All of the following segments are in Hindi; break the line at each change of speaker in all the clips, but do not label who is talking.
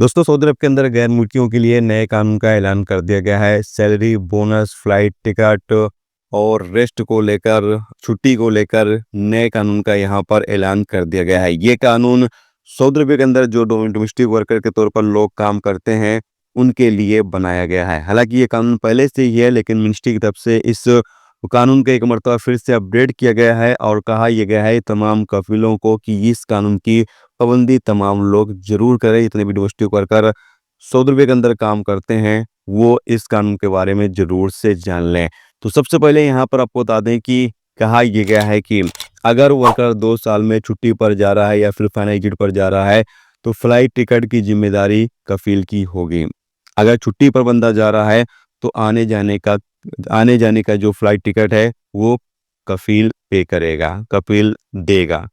दोस्तों, सऊदी अरब के अंदर गैर मुल्कियों के लिए नए कानून का ऐलान कर दिया गया है। सैलरी, बोनस, फ्लाइट टिकट और रेस्ट को लेकर, छुट्टी को लेकर नए कानून का यहाँ पर ऐलान कर दिया गया है। ये कानून सऊदी अरब के अंदर जो डोमेस्टिक वर्कर के तौर पर लोग काम करते हैं, उनके लिए बनाया गया है। हालांकि ये कानून पहले से ही है, लेकिन मिनिस्ट्री की तरफ से इस कानून का एक मरतबा फिर से अपडेट किया गया है और कहा यह गया है तमाम कफीलों को कि इस कानून की पाबंदी तमाम लोग जरूर करें। जितने भी डोमेस्टिक वर्कर सऊदी अरब के अंदर काम करते हैं, वो इस कानून के बारे में जरूर से जान लें। तो सबसे पहले यहाँ पर आपको बता दें कि कहा यह गया है कि अगर वर्कर 2 साल में छुट्टी पर जा रहा है या फिर फाइनल एग्जिट पर जा रहा है, तो फ्लाइट टिकट की जिम्मेदारी कफील की होगी। अगर छुट्टी पर बंदा जा रहा है, तो आने जाने का जो फ्लाइट टिकट है वो कफील पे करेगा, कफील देगा।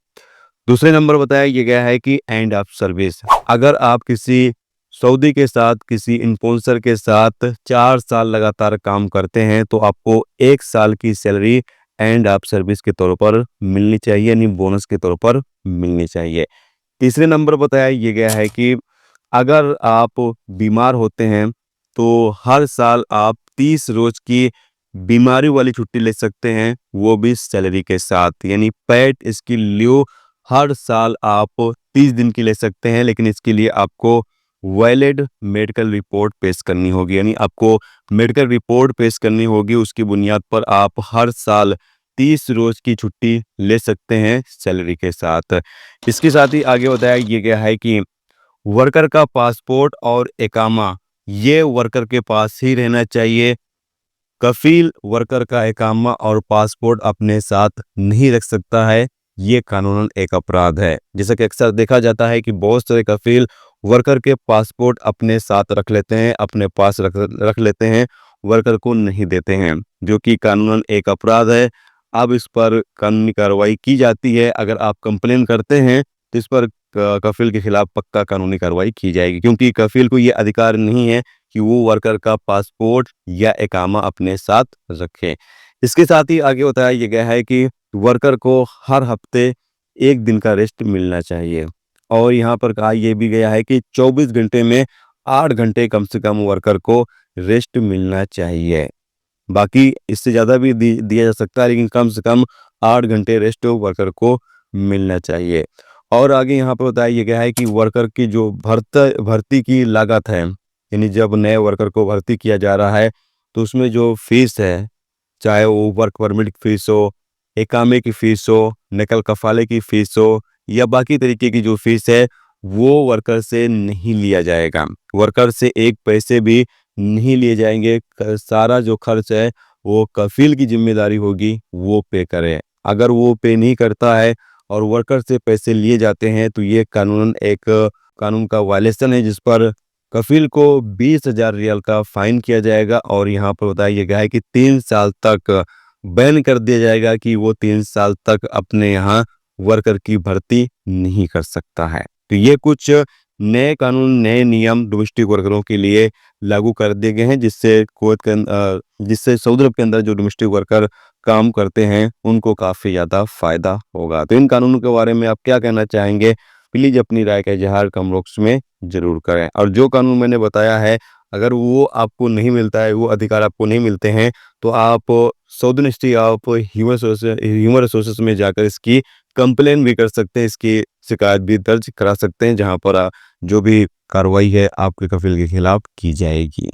दूसरे नंबर बताया ये गया है कि एंड ऑफ सर्विस, अगर आप किसी सऊदी के साथ, किसी स्पॉन्सर के साथ 4 साल लगातार काम करते हैं, तो आपको 1 साल की सैलरी एंड ऑफ सर्विस के तौर पर मिलनी चाहिए, यानी बोनस के तौर पर मिलनी चाहिए। तीसरे नंबर बताया ये गया है कि अगर आप बीमार होते हैं, तो हर साल आप 30 रोज की बीमारी वाली छुट्टी ले सकते हैं, वो भी सैलरी के साथ, यानी पेड इसकी लीव हर साल आप 30 दिन की ले सकते हैं। लेकिन इसके लिए आपको वैलिड मेडिकल रिपोर्ट पेश करनी होगी, यानी आपको मेडिकल रिपोर्ट पेश करनी होगी। उसकी बुनियाद पर आप हर साल 30 रोज की छुट्टी ले सकते हैं सैलरी के साथ। इसके साथ ही आगे बताया ये गया है कि वर्कर का पासपोर्ट और इकामा ये वर्कर के पास ही रहना चाहिए। कफील वर्कर का इकामा और पासपोर्ट अपने साथ नहीं रख सकता है। ये कानूनन एक अपराध है। जैसा कि अक्सर देखा जाता है कि बहुत सारे कफील वर्कर के पासपोर्ट अपने साथ रख लेते हैं, अपने पास रख लेते हैं, वर्कर को नहीं देते हैं, जो कि कानूनन एक अपराध है। अब इस पर कानूनी कार्रवाई की जाती है। अगर आप कंप्लेन करते हैं, तो इस पर कफील के खिलाफ पक्का कानूनी कार्रवाई की जाएगी, क्योंकि कफील को ये अधिकार नहीं है कि वो वर्कर का पासपोर्ट या इकामा अपने साथ रखे। इसके साथ ही आगे बताया यह गया है कि वर्कर को हर हफ्ते 1 दिन का रेस्ट मिलना चाहिए। और यहाँ पर कहा यह भी गया है कि 24 घंटे में 8 घंटे कम से कम वर्कर को रेस्ट मिलना चाहिए। बाकी इससे ज़्यादा भी दिया जा सकता है, लेकिन कम से कम 8 घंटे रेस्ट वर्कर को मिलना चाहिए। और आगे यहाँ पर बताया गया है कि वर्कर की जो भर्ती की लागत है, यानी जब नए वर्कर को भर्ती किया जा रहा है, तो उसमें जो फीस है, चाहे वो वर्क परमिट की फीस हो, इकामे की फीस हो, नकल कफाले की फीस हो, या बाकी तरीके की जो फीस है, वो वर्कर से नहीं लिया जाएगा। वर्कर से एक पैसे भी नहीं लिए जाएंगे। सारा जो खर्च है वो कफील की जिम्मेदारी होगी, वो पे करे। अगर वो पे नहीं करता है और वर्कर से पैसे लिए जाते हैं, तो ये कानून का वायलेशन है, जिस पर कफील को 20,000 रियाल का फाइन किया जाएगा। और यहाँ पर बताया गया है कि 3 साल तक बैन कर दिया जाएगा कि वो 3 साल तक अपने यहाँ वर्कर की भर्ती नहीं कर सकता है। तो ये कुछ नए कानून, नए नियम डोमेस्टिक वर्करों के लिए लागू कर दिए गए हैं, जिससे सऊदी अरब के अंदर जो डोमेस्टिक वर्कर काम करते हैं, उनको काफ़ी ज़्यादा फायदा होगा। तो इन कानूनों के बारे में आप क्या कहना चाहेंगे? प्लीज़ अपनी राय का इजहार कमेंट बॉक्स में ज़रूर करें। और जो कानून मैंने बताया है, अगर वो आपको नहीं मिलता है, वो अधिकार आपको नहीं मिलते हैं, तो आप Saudi ministry of human resources में जाकर इसकी कंप्लेन भी कर सकते हैं, इसकी शिकायत भी दर्ज करा सकते हैं, जहाँ पर जो भी कार्रवाई है आपके कफील के खिलाफ की जाएगी।